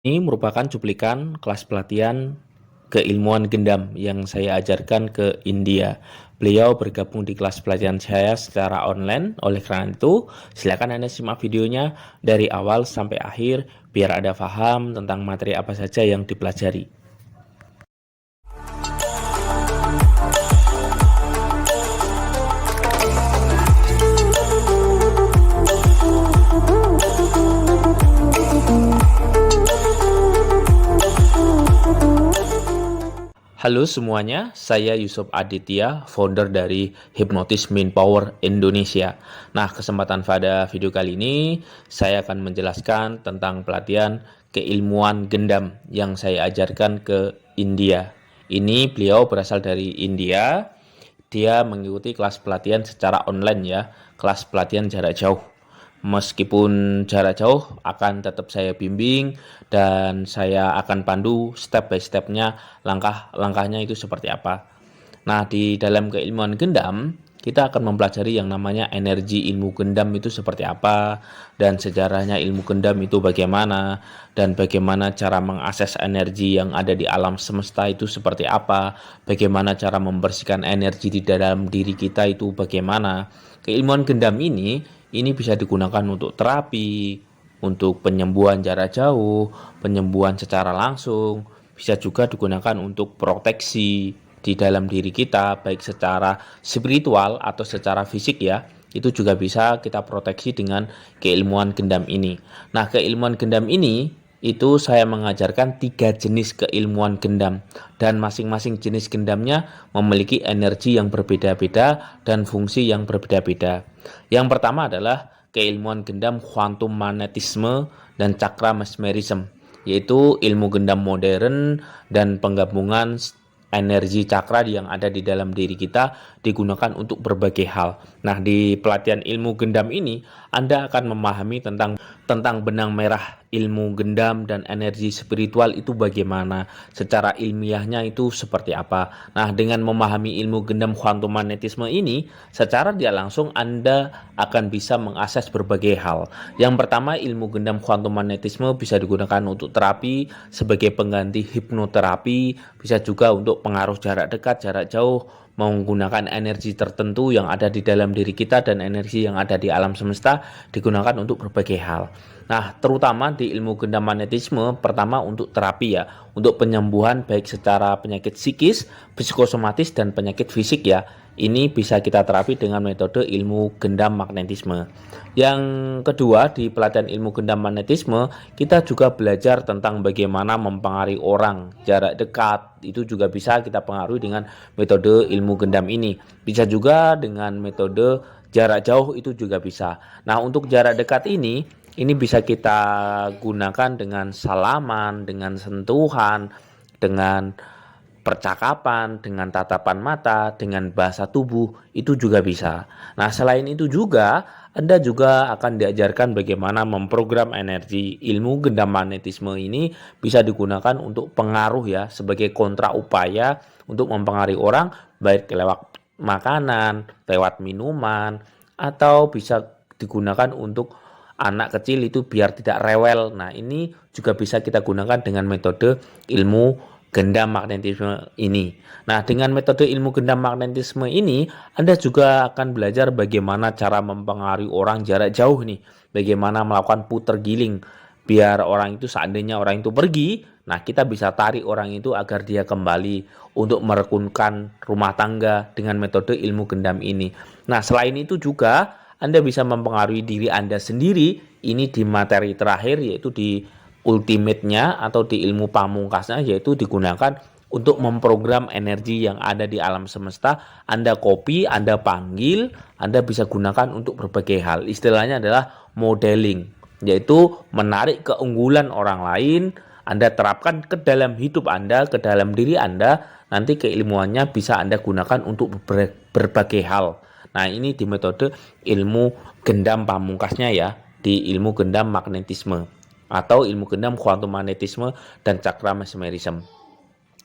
Ini merupakan cuplikan kelas pelatihan keilmuan gendam yang saya ajarkan ke India. Beliau bergabung di kelas pelatihan saya secara online. Oleh karena itu, silakan Anda simak videonya dari awal sampai akhir biar Anda paham tentang materi apa saja yang dipelajari. Halo semuanya, saya Yusuf Aditya, founder dari Hypnotis Mind Power Indonesia. Nah, kesempatan pada video kali ini, saya akan menjelaskan tentang pelatihan keilmuan gendam yang saya ajarkan ke India. Ini beliau berasal dari India, dia mengikuti kelas pelatihan secara online ya, kelas pelatihan jarak jauh. Meskipun jarak jauh akan tetap saya bimbing dan saya akan pandu step by stepnya, langkah-langkahnya itu seperti apa. Nah, di dalam keilmuan gendam, kita akan mempelajari yang namanya energi ilmu gendam itu seperti apa, dan sejarahnya ilmu gendam itu bagaimana, dan bagaimana cara mengakses energi yang ada di alam semesta itu seperti apa, bagaimana cara membersihkan energi di dalam diri kita itu bagaimana. Keilmuan gendam ini bisa digunakan untuk terapi, untuk penyembuhan jarak jauh, penyembuhan secara langsung, bisa juga digunakan untuk proteksi di dalam diri kita, baik secara spiritual atau secara fisik ya. Itu juga bisa kita proteksi dengan keilmuan gendam ini. Nah, keilmuan gendam ini itu saya mengajarkan 3 jenis keilmuan gendam, dan masing-masing jenis gendamnya memiliki energi yang berbeda-beda dan fungsi yang berbeda-beda. Yang pertama adalah keilmuan gendam quantum magnetisme dan cakra mesmerism, yaitu ilmu gendam modern dan penggabungan energi cakra yang ada di dalam diri kita digunakan untuk berbagai hal. Nah, di pelatihan ilmu gendam ini Anda akan memahami tentang benang merah ilmu gendam dan energi spiritual itu bagaimana, secara ilmiahnya itu seperti apa. Nah, dengan memahami ilmu gendam quantum magnetisme ini, secara tidak langsung Anda akan bisa mengakses berbagai hal. Yang pertama, ilmu gendam quantum magnetisme bisa digunakan untuk terapi sebagai pengganti hipnoterapi, bisa juga untuk pengaruh jarak dekat, jarak jauh, menggunakan energi tertentu yang ada di dalam diri kita dan energi yang ada di alam semesta digunakan untuk berbagai hal. Nah, terutama di ilmu gendam magnetisme, pertama untuk terapi ya, untuk penyembuhan baik secara penyakit psikis, psikosomatis, dan penyakit fisik ya. Ini bisa kita terapi dengan metode ilmu gendam magnetisme. Yang kedua, di pelatihan ilmu gendam magnetisme, kita juga belajar tentang bagaimana mempengaruhi orang jarak dekat. Itu juga bisa kita pengaruhi dengan metode ilmu gendam ini. Bisa juga dengan metode jarak jauh, itu juga bisa. Nah, untuk jarak dekat ini bisa kita gunakan dengan salaman, dengan sentuhan, dengan percakapan, dengan tatapan mata, dengan bahasa tubuh, itu juga bisa. Nah, selain itu juga, Anda juga akan diajarkan bagaimana memprogram energi. Ilmu gendam magnetisme ini bisa digunakan untuk pengaruh ya, sebagai kontra upaya untuk mempengaruhi orang, baik lewat makanan, lewat minuman, atau bisa digunakan untuk anak kecil itu biar tidak rewel. Nah, ini juga bisa kita gunakan dengan metode ilmu gendam magnetisme ini. Nah, dengan metode ilmu gendam magnetisme ini, Anda juga akan belajar bagaimana cara mempengaruhi orang jarak jauh nih. Bagaimana melakukan puter giling biar orang itu, seandainya orang itu pergi, nah kita bisa tarik orang itu agar dia kembali untuk merekunkan rumah tangga dengan metode ilmu gendam ini. Nah, selain itu juga Anda bisa mempengaruhi diri Anda sendiri. Ini di materi terakhir, yaitu di ultimate-nya atau di ilmu pamungkasnya, yaitu digunakan untuk memprogram energi yang ada di alam semesta. Anda copy, Anda panggil, Anda bisa gunakan untuk berbagai hal. Istilahnya adalah modeling, yaitu menarik keunggulan orang lain, Anda terapkan ke dalam hidup Anda, ke dalam diri Anda, nanti keilmuannya bisa Anda gunakan untuk berbagai hal. Nah, ini di metode ilmu gendam pamungkasnya ya, di ilmu gendam magnetisme atau ilmu gendam quantum magnetisme dan cakra mesmerism.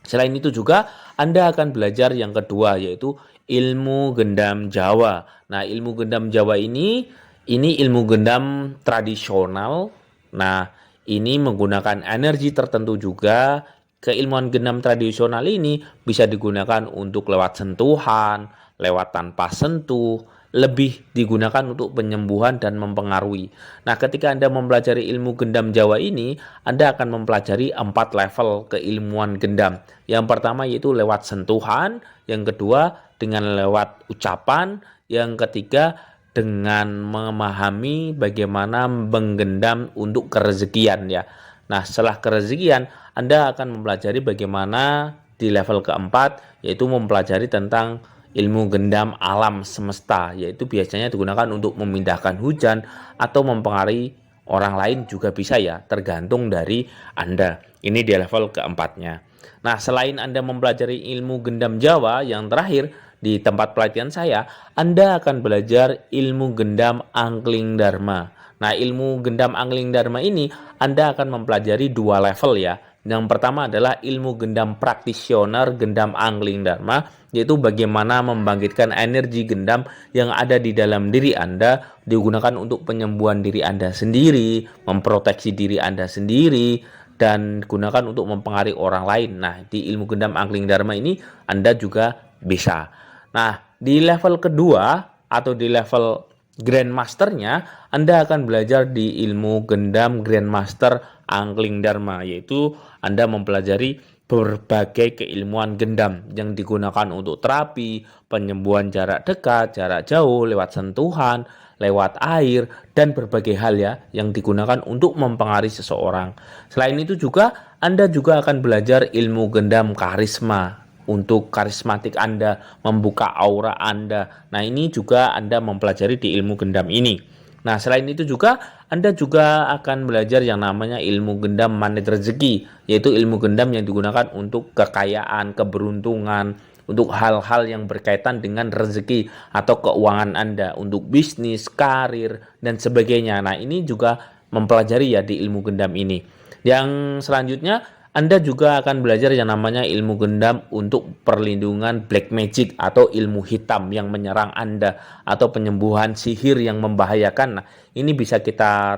Selain itu juga Anda akan belajar yang kedua, yaitu ilmu gendam Jawa. Nah, ilmu gendam Jawa ini ilmu gendam tradisional. Nah, ini menggunakan energi tertentu juga. Keilmuan gendam tradisional ini bisa digunakan untuk lewat sentuhan, lewat tanpa sentuh, lebih digunakan untuk penyembuhan dan mempengaruhi. Nah, ketika Anda mempelajari ilmu gendam Jawa ini, Anda akan mempelajari 4 level keilmuan gendam. Yang pertama yaitu lewat sentuhan, yang kedua dengan lewat ucapan, yang ketiga dengan memahami bagaimana menggendam untuk kerezekian ya. Nah, setelah kerezekian, Anda akan mempelajari bagaimana di level keempat, yaitu mempelajari tentang ilmu gendam alam semesta, yaitu biasanya digunakan untuk memindahkan hujan atau mempengaruhi orang lain juga bisa ya, tergantung dari Anda. Ini di level keempatnya. Nah, selain Anda mempelajari ilmu gendam Jawa, yang terakhir di tempat pelatihan saya, Anda akan belajar ilmu gendam angling dharma. Nah, ilmu gendam angling dharma ini Anda akan mempelajari 2 level ya. Yang pertama adalah ilmu gendam praktisioner gendam angling dharma, yaitu bagaimana membangkitkan energi gendam yang ada di dalam diri Anda, digunakan untuk penyembuhan diri Anda sendiri, memproteksi diri Anda sendiri, dan digunakan untuk mempengaruhi orang lain. Nah, di ilmu gendam angling dharma ini Anda juga bisa. Nah, di level kedua atau di level Grandmasternya, Anda akan belajar di ilmu gendam Grandmaster angling dharma, yaitu Anda mempelajari berbagai keilmuan gendam yang digunakan untuk terapi, penyembuhan jarak dekat, jarak jauh, lewat sentuhan, lewat air, dan berbagai hal ya yang digunakan untuk mempengaruhi seseorang. Selain itu juga Anda juga akan belajar ilmu gendam karisma untuk karismatik Anda, membuka aura Anda. Nah, ini juga Anda mempelajari di ilmu gendam ini. Nah, selain itu juga Anda juga akan belajar yang namanya ilmu gendam magnet rezeki, yaitu ilmu gendam yang digunakan untuk kekayaan, keberuntungan, untuk hal-hal yang berkaitan dengan rezeki atau keuangan Anda, untuk bisnis, karir, dan sebagainya. Nah, ini juga mempelajari ya di ilmu gendam ini. Yang selanjutnya Anda juga akan belajar yang namanya ilmu gendam untuk perlindungan black magic atau ilmu hitam yang menyerang Anda, atau penyembuhan sihir yang membahayakan. Nah, ini bisa kita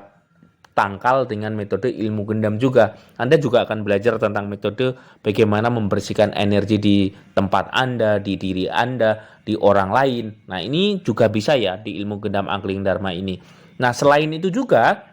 tangkal dengan metode ilmu gendam juga. Anda juga akan belajar tentang metode bagaimana membersihkan energi di tempat Anda, di diri Anda, di orang lain. Nah, ini juga bisa ya di ilmu gendam angling dharma ini. Nah, selain itu juga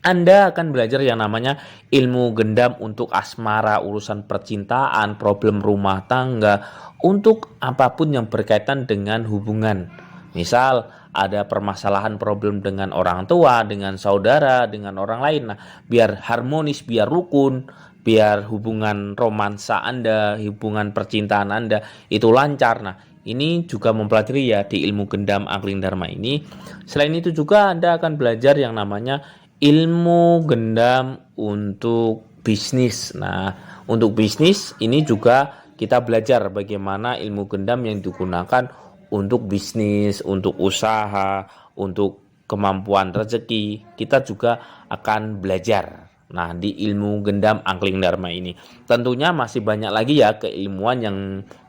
Anda akan belajar yang namanya ilmu gendam untuk asmara, urusan percintaan, problem rumah tangga, untuk apapun yang berkaitan dengan hubungan. Misal ada permasalahan problem dengan orang tua, dengan saudara, dengan orang lain. Nah, biar harmonis, biar rukun, biar hubungan romansa Anda, hubungan percintaan Anda itu lancar. Nah, ini juga mempelajari ya di ilmu gendam angling dharma ini. Selain itu juga Anda akan belajar yang namanya ilmu gendam untuk bisnis. Nah, untuk bisnis ini juga kita belajar bagaimana ilmu gendam yang digunakan untuk bisnis, untuk usaha, untuk kemampuan rezeki. Kita juga akan belajar. Nah, di ilmu gendam angling dharma ini tentunya masih banyak lagi ya keilmuan yang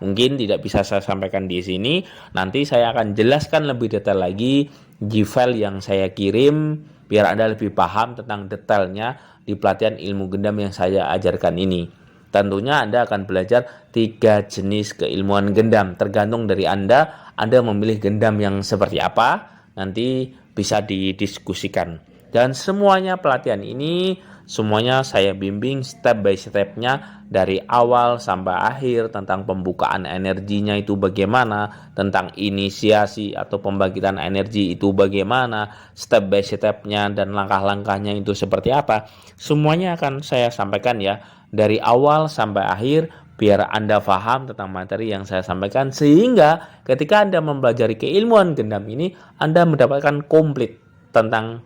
mungkin tidak bisa saya sampaikan di sini. Nanti saya akan jelaskan lebih detail lagi di file yang saya kirim, biar Anda lebih paham tentang detailnya di pelatihan ilmu gendam yang saya ajarkan ini. Tentunya Anda akan belajar 3 jenis keilmuan gendam. Tergantung dari Anda memilih gendam yang seperti apa, nanti bisa didiskusikan. Dan semuanya pelatihan ini, semuanya saya bimbing step by stepnya dari awal sampai akhir, tentang pembukaan energinya itu bagaimana, tentang inisiasi atau pembangkitan energi itu bagaimana, step by stepnya dan langkah-langkahnya itu seperti apa. Semuanya akan saya sampaikan ya dari awal sampai akhir, biar Anda paham tentang materi yang saya sampaikan, sehingga ketika Anda mempelajari keilmuan gendam ini, Anda mendapatkan komplit tentang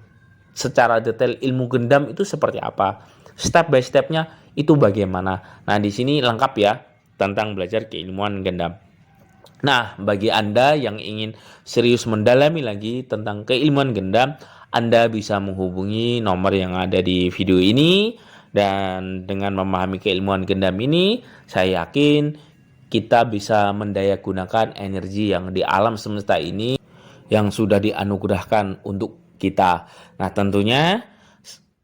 secara detail ilmu gendam itu seperti apa, step by stepnya itu bagaimana. Nah, di sini lengkap ya tentang belajar keilmuan gendam. Nah, bagi Anda yang ingin serius mendalami lagi tentang keilmuan gendam, Anda bisa menghubungi nomor yang ada di video ini. Dan dengan memahami keilmuan gendam ini, saya yakin kita bisa mendayagunakan energi yang di alam semesta ini yang sudah dianugerahkan untuk kita. Nah, tentunya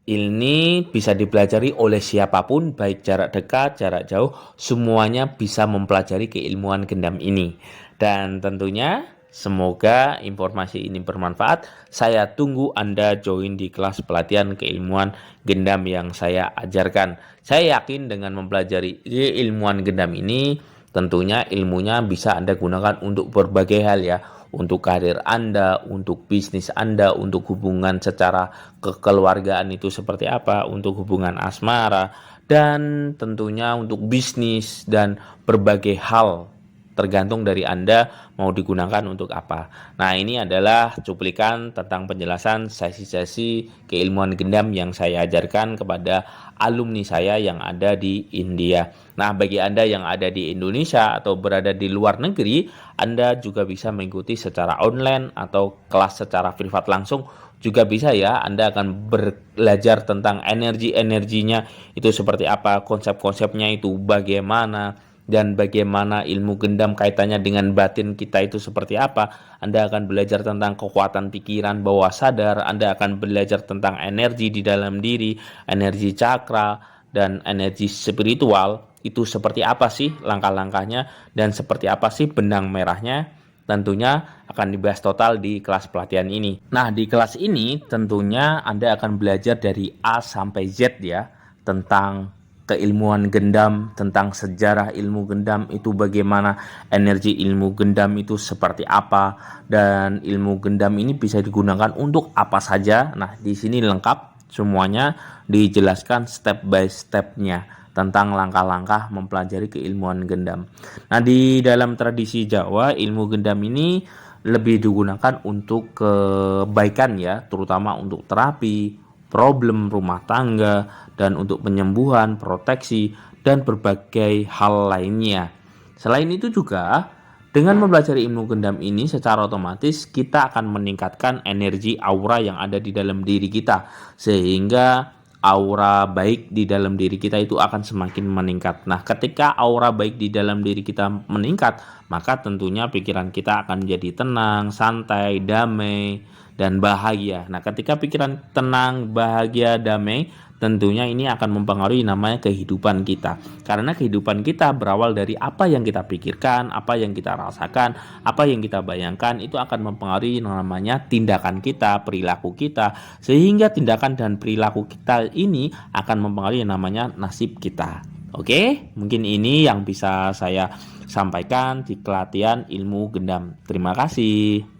Ini bisa dipelajari oleh siapapun, baik jarak dekat, jarak jauh, semuanya bisa mempelajari keilmuan gendam ini. Dan tentunya semoga informasi ini bermanfaat. Saya tunggu Anda join di kelas pelatihan keilmuan gendam yang saya ajarkan. Saya yakin dengan mempelajari keilmuan gendam ini, tentunya ilmunya bisa Anda gunakan untuk berbagai hal ya. Untuk karir Anda, untuk bisnis Anda, untuk hubungan secara kekeluargaan itu seperti apa, untuk hubungan asmara, dan tentunya untuk bisnis dan berbagai hal tergantung dari Anda mau digunakan untuk apa. Nah, ini adalah cuplikan tentang penjelasan sesi-sesi keilmuan gendam yang saya ajarkan kepada alumni saya yang ada di India. Nah, bagi Anda yang ada di Indonesia atau berada di luar negeri, Anda juga bisa mengikuti secara online atau kelas secara privat langsung juga bisa ya. Anda akan belajar tentang energi-energinya itu seperti apa, konsep-konsepnya itu bagaimana, dan bagaimana ilmu gendam kaitannya dengan batin kita itu seperti apa. Anda akan belajar tentang kekuatan pikiran bawah sadar, Anda akan belajar tentang energi di dalam diri, energi cakra, dan energi spiritual. Itu seperti apa sih langkah-langkahnya, dan seperti apa sih benang merahnya. Tentunya akan dibahas total di kelas pelatihan ini. Nah, di kelas ini tentunya Anda akan belajar dari A sampai Z ya, tentang keilmuan gendam, tentang sejarah ilmu gendam itu bagaimana, energi ilmu gendam itu seperti apa, dan ilmu gendam ini bisa digunakan untuk apa saja. Nah, di sini lengkap semuanya dijelaskan step by stepnya tentang langkah-langkah mempelajari keilmuan gendam. Nah, di dalam tradisi Jawa, ilmu gendam ini lebih digunakan untuk kebaikan ya, terutama untuk terapi, problem rumah tangga, dan untuk penyembuhan, proteksi, dan berbagai hal lainnya. Selain itu juga, dengan mempelajari ilmu gendam ini secara otomatis kita akan meningkatkan energi aura yang ada di dalam diri kita, sehingga aura baik di dalam diri kita itu akan semakin meningkat. Nah, ketika aura baik di dalam diri kita meningkat, maka tentunya pikiran kita akan menjadi tenang, santai, damai, dan bahagia. Nah, ketika pikiran tenang, bahagia, damai, tentunya ini akan mempengaruhi namanya kehidupan kita. Karena kehidupan kita berawal dari apa yang kita pikirkan, apa yang kita rasakan, apa yang kita bayangkan, itu akan mempengaruhi namanya tindakan kita, perilaku kita. Sehingga tindakan dan perilaku kita ini akan mempengaruhi namanya nasib kita. Oke, mungkin ini yang bisa saya sampaikan di pelatihan ilmu gendam. Terima kasih.